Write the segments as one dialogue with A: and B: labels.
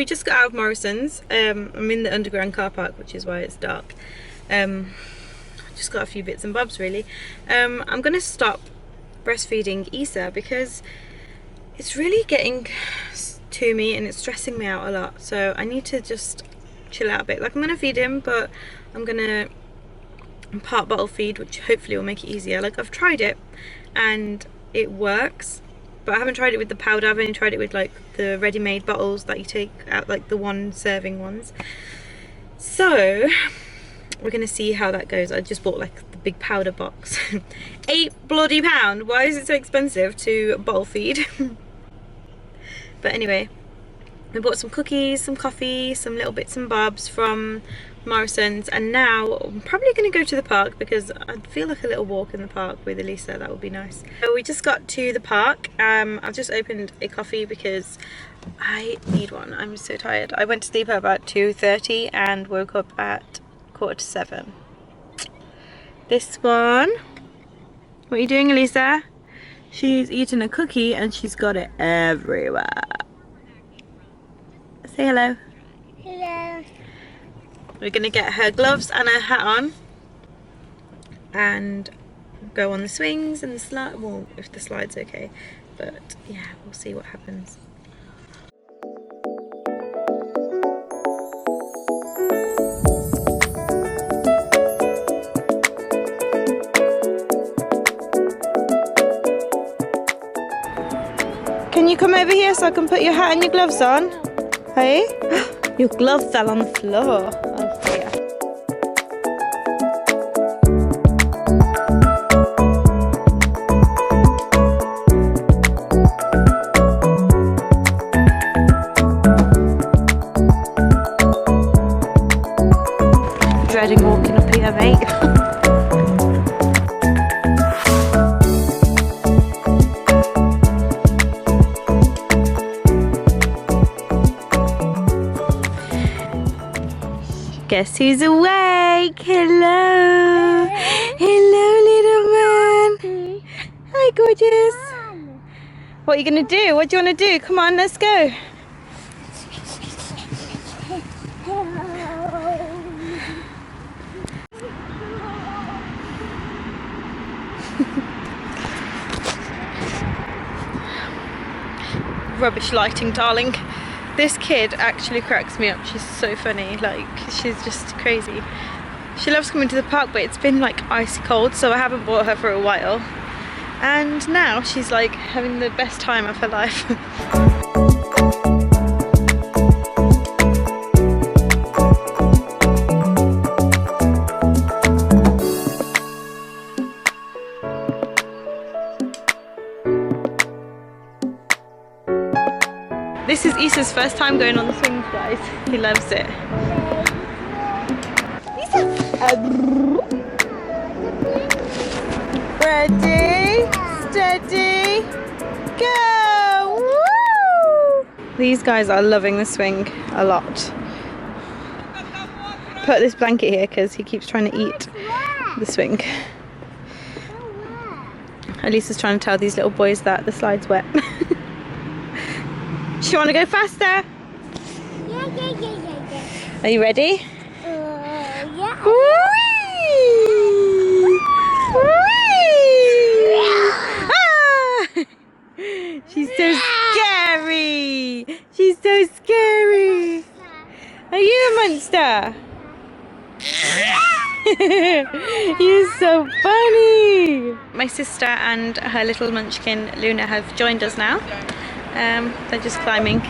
A: we just got out of Morrisons. I'm in the underground car park, which is why it's dark. Just got a few bits and bobs really. I'm gonna stop breastfeeding Issa because it's really getting to me and it's stressing me out a lot. So I need to just chill out a bit. Like, I'm gonna feed him, but I'm gonna part bottle feed, which hopefully will make it easier. Like, I've tried it and it works, but I haven't tried it with the powder. I've only tried it with like the ready-made bottles that you take out, like the 1 serving ones. So we're gonna see how that goes. I just bought like the big powder box. £8 bloody. Why is it so expensive to bottle feed? But anyway, we bought some cookies, some coffee, some little bits and bobs from Morrisons, and now I'm probably going to go to the park because I feel like a little walk in the park with Elisa, that would be nice. So we just got to the park. I've just opened a coffee because I need one. I'm so tired. I went to sleep at about 2:30 and woke up at 6:45. This one. What are you doing, Elisa? She's eating a cookie and she's got it everywhere. Say hello.
B: Hello.
A: We're gonna get her gloves and her hat on and go on the swings and the slide. Well, if the slide's okay, but yeah, we'll see what happens. Can you come over here so I can put your hat and your gloves on? Hey? Your glove fell on the floor. Oh dear. Dreading walking up here, mate. Guess who's awake? Hello! Hello, little man! Hi, gorgeous! What are you gonna do? What do you wanna do? Come on, let's go! Rubbish lighting, darling. This kid actually cracks me up. She's so funny. Like, she's just crazy. She loves coming to the park, but it's been like icy cold, so I haven't brought her for a while. And now she's like having the best time of her life. This is Issa's first time going on the swings, guys. He loves it. Issa! Ready, steady, go! Woo! These guys are loving the swing a lot. Put this blanket here because he keeps trying to eat the swing. Elisa's trying to tell these little boys that the slide's wet. Do you want to go faster? Yeah. Are you ready?
B: Yeah.
A: Whee! Whee! Ah! She's so scary. She's so scary. Are you a monster? You're so funny. My sister and her little munchkin Luna have joined us now. They're just climbing.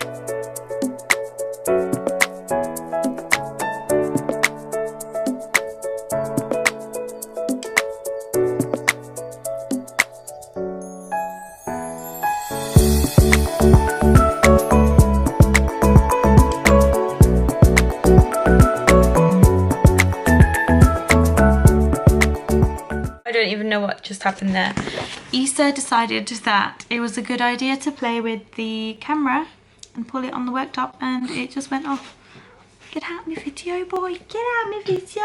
A: I don't even know what just happened there. Issa decided that it was a good idea to play with the camera and pull it on the worktop, and it just went off. Get out my video, boy. Get out my video.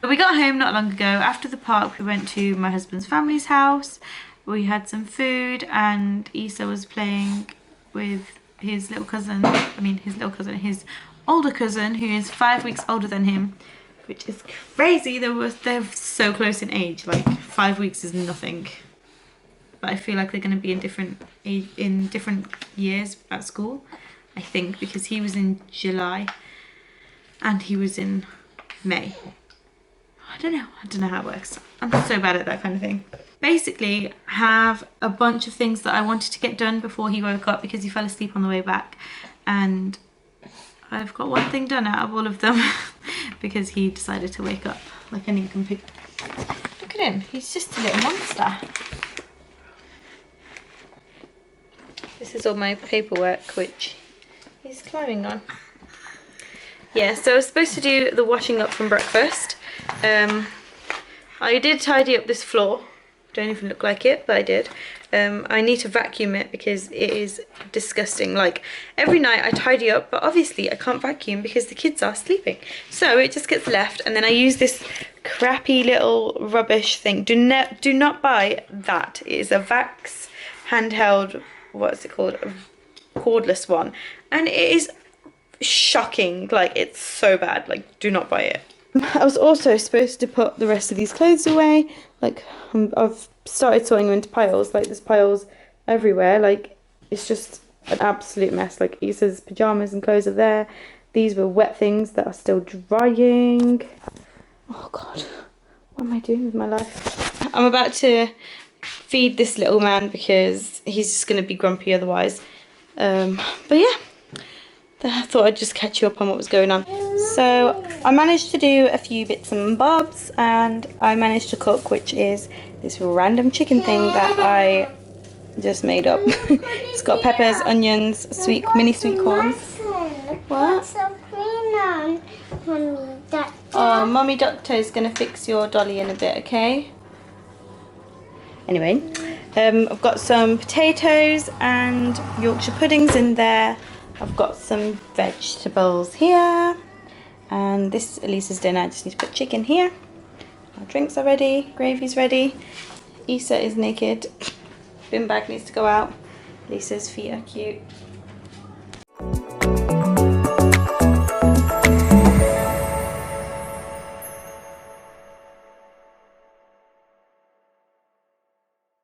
A: We got home not long ago. After the park, we went to my husband's family's house. We had some food and Issa was playing with his little cousin, his older cousin, who is 5 weeks older than him, which is crazy. They're so close in age. Like 5 weeks is nothing. But I feel like they're going to be in different years at school. I think because he was in July and he was in May. I don't know how it works. I'm so bad at that kind of thing. Basically, have a bunch of things that I wanted to get done before he woke up because he fell asleep on the way back, and I've got one thing done out of all of them because he decided to wake up like an incomplete. Look at him, he's just a little monster. This is all my paperwork which he's climbing on. Yeah, so I was supposed to do the washing up from breakfast. I did tidy up this floor. Don't even look like it, but I did. I need to vacuum it because it is disgusting. Like every night I tidy up, but obviously I can't vacuum because the kids are sleeping. So it just gets left, and then I use this crappy little rubbish thing. Do not buy that. It is a Vax handheld, what's it called? A cordless one. And it is shocking. Like it's so bad. Like do not buy it. I was also supposed to put the rest of these clothes away. Like I've started sorting them into piles. Like there's piles everywhere. Like it's just an absolute mess. Like ESA's pajamas and clothes are there. These were wet things that are still drying. Oh God, what am I doing with my life? I'm about to feed this little man because he's just going to be grumpy otherwise. But yeah, I thought I'd just catch you up on what was going on. So I managed to do a few bits and bobs, and I managed to cook, which is this random chicken thing that I just made up. It's got peppers, onions, mini sweet corns. What? Oh, Mummy Doctor is going to fix your dolly in a bit, okay? Anyway, I've got some potatoes and Yorkshire puddings in there. I've got some vegetables here. And this is Elisa's dinner. I just need to put chicken here. Our drinks are ready. Gravy's ready. Isa is naked. Bin bag needs to go out. Lisa's feet are cute.